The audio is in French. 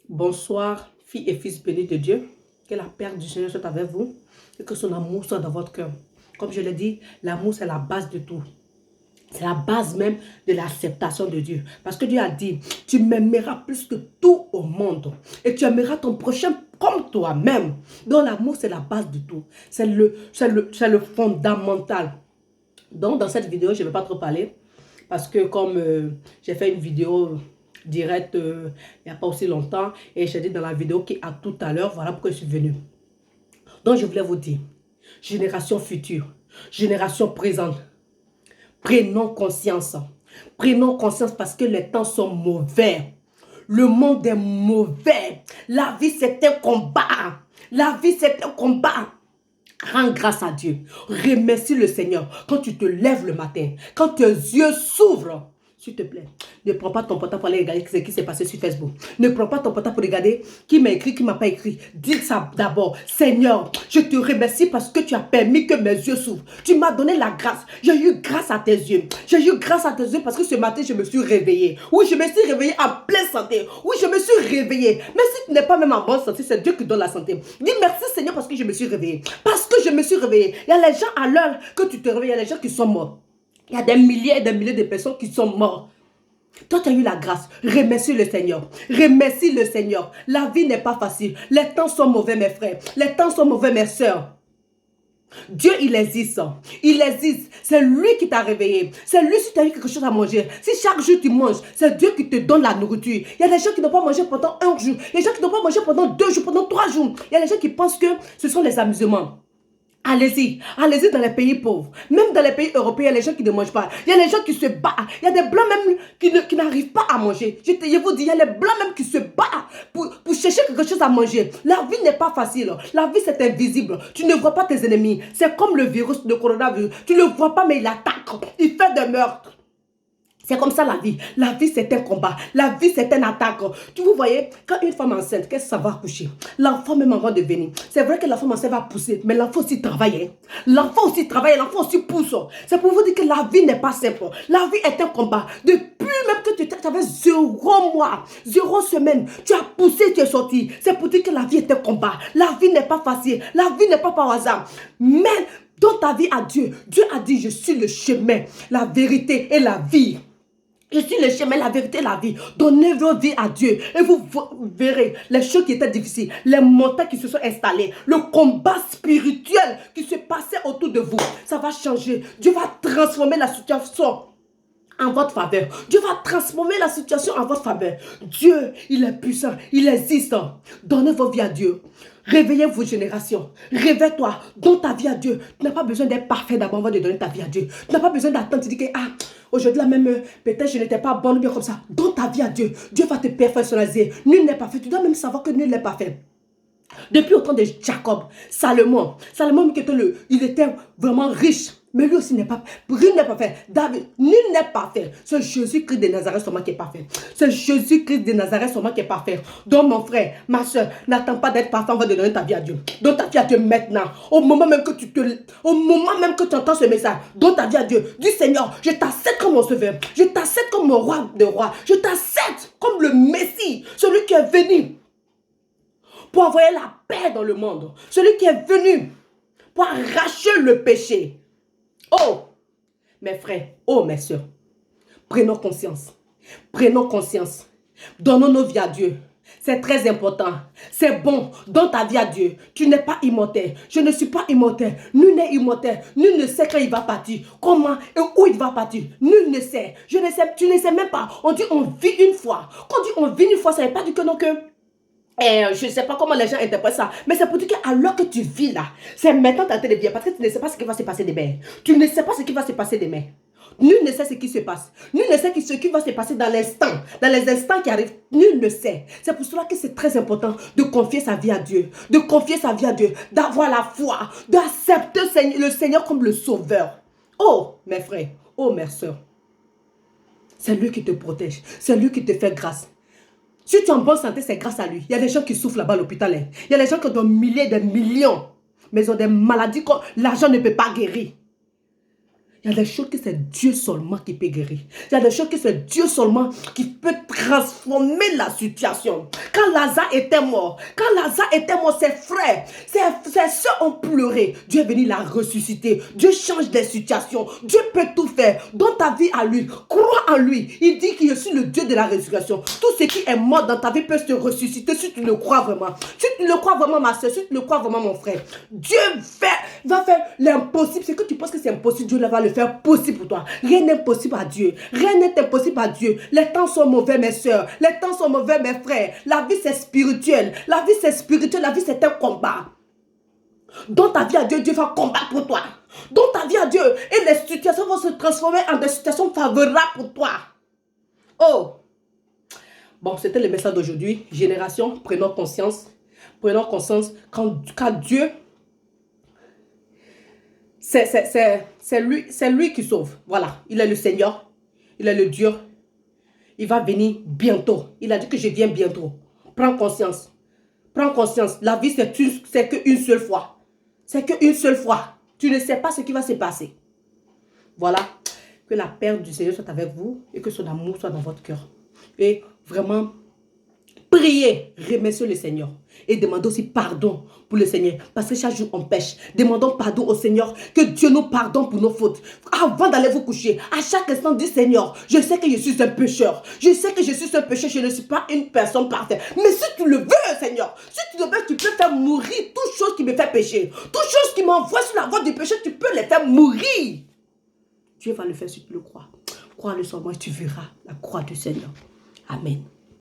Bonsoir, filles et fils bénis de Dieu. Que la paix du Seigneur soit avec vous et que son amour soit dans votre cœur. Comme je l'ai dit, l'amour c'est la base de tout. C'est la base même de l'acceptation de Dieu. Parce que Dieu a dit, tu m'aimeras plus que tout au monde. Et tu aimeras ton prochain comme toi-même. Donc l'amour c'est la base de tout. C'est le fondamental. Donc dans cette vidéo, je ne vais pas trop parler. Parce que comme j'ai fait une vidéo direct il n'y a pas aussi longtemps et j'ai dit dans la vidéo qui a tout à l'heure, voilà pourquoi je suis venue. Donc je voulais vous dire, génération future, génération présente, prenons conscience. Prenons conscience parce que les temps sont mauvais. Le monde est mauvais. La vie c'est un combat. La vie c'est un combat. Rends grâce à Dieu. Remercie le Seigneur quand tu te lèves le matin. Quand tes yeux s'ouvrent. S'il te plaît, ne prends pas ton portable pour aller regarder ce qui s'est passé sur Facebook. Ne prends pas ton portable pour regarder qui m'a écrit, qui ne m'a pas écrit. Dis ça d'abord. Seigneur, je te remercie parce que tu as permis que mes yeux s'ouvrent. Tu m'as donné la grâce. J'ai eu grâce à tes yeux. J'ai eu grâce à tes yeux parce que ce matin, je me suis réveillée. Oui, je me suis réveillée en pleine santé. Oui, je me suis réveillée. Mais si tu n'es pas même en bonne santé, c'est Dieu qui donne la santé. Dis merci Seigneur parce que je me suis réveillée. Parce que je me suis réveillée. Il y a les gens à l'heure que tu te réveilles, il y a les gens qui sont morts. Il y a des milliers et des milliers de personnes qui sont mortes. Toi, tu as eu la grâce. Remercie le Seigneur. Remercie le Seigneur. La vie n'est pas facile. Les temps sont mauvais, mes frères. Les temps sont mauvais, mes soeurs. Dieu, il existe. Il existe. C'est lui qui t'a réveillé. C'est lui si tu as eu quelque chose à manger. Si chaque jour tu manges, c'est Dieu qui te donne la nourriture. Il y a des gens qui n'ont pas mangé pendant un jour. Il y a des gens qui n'ont pas mangé pendant 2 jours, pendant 3 jours. Il y a des gens qui pensent que ce sont les amusements. Allez-y, allez-y dans les pays pauvres. Même dans les pays européens, il y a les gens qui ne mangent pas. Il y a les gens qui se battent. Il y a des blancs même qui n'arrivent pas à manger. Je vous dis, il y a les blancs même qui se battent pour chercher quelque chose à manger. La vie n'est pas facile. La vie, c'est invisible. Tu ne vois pas tes ennemis. C'est comme le virus de coronavirus. Tu ne le vois pas, mais il attaque. Il fait des meurtres. C'est comme ça la vie. La vie, c'est un combat. La vie, c'est une attaque. Vous voyez, quand une femme enceinte, qu'est-ce que ça va accoucher? L'enfant même avant de venir. C'est vrai que la femme enceinte va pousser, mais l'enfant aussi travaille. L'enfant aussi travaille, l'enfant aussi pousse. C'est pour vous dire que la vie n'est pas simple. La vie est un combat. Depuis même que tu avais 0 mois, 0 semaine, tu as poussé, tu es sorti. C'est pour dire que la vie est un combat. La vie n'est pas facile. La vie n'est pas par hasard. Mais dans ta vie à Dieu, Dieu a dit, je suis le chemin, la vérité et la vie. Je suis le chemin, la vérité, la vie. Donnez vos vies à Dieu et vous verrez les choses qui étaient difficiles, les montagnes qui se sont installées, le combat spirituel qui se passait autour de vous. Ça va changer. Dieu va transformer la situation en votre faveur. Dieu va transformer la situation en votre faveur. Dieu, il est puissant, il existe. Donnez vos vies à Dieu. Réveillez vos générations. Réveille-toi. Donne ta vie à Dieu. Tu n'as pas besoin d'être parfait d'abord avant de donner ta vie à Dieu. Tu n'as pas besoin d'attendre. Tu dis que aujourd'hui là même, peut-être je n'étais pas bonne, bien comme ça. Donne ta vie à Dieu. Dieu va te perfectionner. Nul n'est parfait. Tu dois même savoir que nul n'est parfait. Depuis au temps de Jacob, Salomon, il était vraiment riche. Mais lui aussi n'est pas, nul n'est pas fait. David, nul n'est pas fait. C'est Jésus-Christ de Nazareth seulement qui est parfait. C'est Jésus-Christ de Nazareth seulement qui est parfait. Donc mon frère, ma soeur, n'attends pas d'être parfait avant de donner ta vie à Dieu. Donne ta vie à Dieu maintenant. Au moment même que tu entends ce message, donne ta vie à Dieu. Dis Seigneur, je t'accepte comme mon sauveur. Je t'accepte comme mon roi de rois. Je t'accepte comme le Messie, celui qui est venu pour envoyer la paix dans le monde. Celui qui est venu pour arracher le péché. Oh, mes frères, oh, mes soeurs, prenons conscience. Prenons conscience. Donnons nos vies à Dieu. C'est très important. C'est bon. Donne ta vie à Dieu. Tu n'es pas immortel. Je ne suis pas immortel. Nul n'est immortel. Nul ne sait quand il va partir. Comment et où il va partir. Nul ne sait. Je ne sais. Tu ne sais même pas. On dit on vit une fois. Quand on dit on vit une fois, ça ne veut pas dire que non que... je ne sais pas comment les gens interprètent ça, mais c'est pour dire qu'alors que tu vis là, c'est maintenant ta tête de vie, parce que tu ne sais pas ce qui va se passer demain. Tu ne sais pas ce qui va se passer demain. Nul ne sait ce qui se passe. Nul ne sait ce qui va se passer dans l'instant, dans les instants qui arrivent. Nul ne sait. C'est pour cela que c'est très important de confier sa vie à Dieu, de confier sa vie à Dieu, d'avoir la foi, d'accepter le Seigneur comme le sauveur. Oh, mes frères, oh, mes soeurs, c'est lui qui te protège, c'est lui qui te fait grâce. Si tu es en bonne santé, c'est grâce à lui. Il y a des gens qui souffrent là-bas à l'hôpital. Il y a des gens qui ont des milliers, des millions. Mais ils ont des maladies que l'argent ne peut pas guérir. Il y a des choses que c'est Dieu seulement qui peut guérir. Il y a des choses que c'est Dieu seulement qui peut transformer la situation. Quand Lazare était mort, ses frères, ses soeurs ont pleuré. Dieu est venu la ressusciter. Dieu change des situations. Dieu peut tout faire. Donne ta vie à lui. Crois en lui. Il dit que je suis le Dieu de la résurrection. Tout ce qui est mort dans ta vie peut se ressusciter si tu le crois vraiment. Si tu le crois vraiment, ma soeur, si tu le crois vraiment, mon frère. Dieu va faire l'impossible. Ce que tu penses que c'est impossible, Dieu va le faire possible pour toi. Rien n'est impossible à Dieu. Rien n'est impossible à Dieu. Les temps sont mauvais, mes soeurs. Les temps sont mauvais, mes frères. La vie, c'est spirituel. La vie, c'est spirituel. La vie, c'est un combat. Donne ta vie à Dieu, Dieu va combattre pour toi. Donne ta vie à Dieu et les situations vont se transformer en des situations favorables pour toi. Oh! Bon, c'était le message d'aujourd'hui. Génération, prenons conscience. Prenons conscience quand Dieu, c'est lui qui sauve. Voilà, il est le Seigneur. Il est le Dieu. Il va venir bientôt. Il a dit que je viens bientôt. Prends conscience. Prends conscience. La vie, c'est qu'une seule fois. C'est qu'une seule fois. Tu ne sais pas ce qui va se passer. Voilà. Que la paix du Seigneur soit avec vous et que son amour soit dans votre cœur. Et vraiment, priez, remerciez le Seigneur. Et demandez aussi pardon pour le Seigneur. Parce que chaque jour on pêche. Demandons pardon au Seigneur. Que Dieu nous pardonne pour nos fautes. Avant d'aller vous coucher, à chaque instant, dis Seigneur, je sais que je suis un pécheur. Je sais que je suis un pécheur. Je ne suis pas une personne parfaite. Mais si tu le veux, Seigneur, si tu le veux, tu peux faire mourir toute chose qui me fait pécher. Toute chose qui m'envoie sur la voie du péché, tu peux les faire mourir. Dieu va le faire si tu le crois. Crois-le sur moi et tu verras la croix du Seigneur. Amen.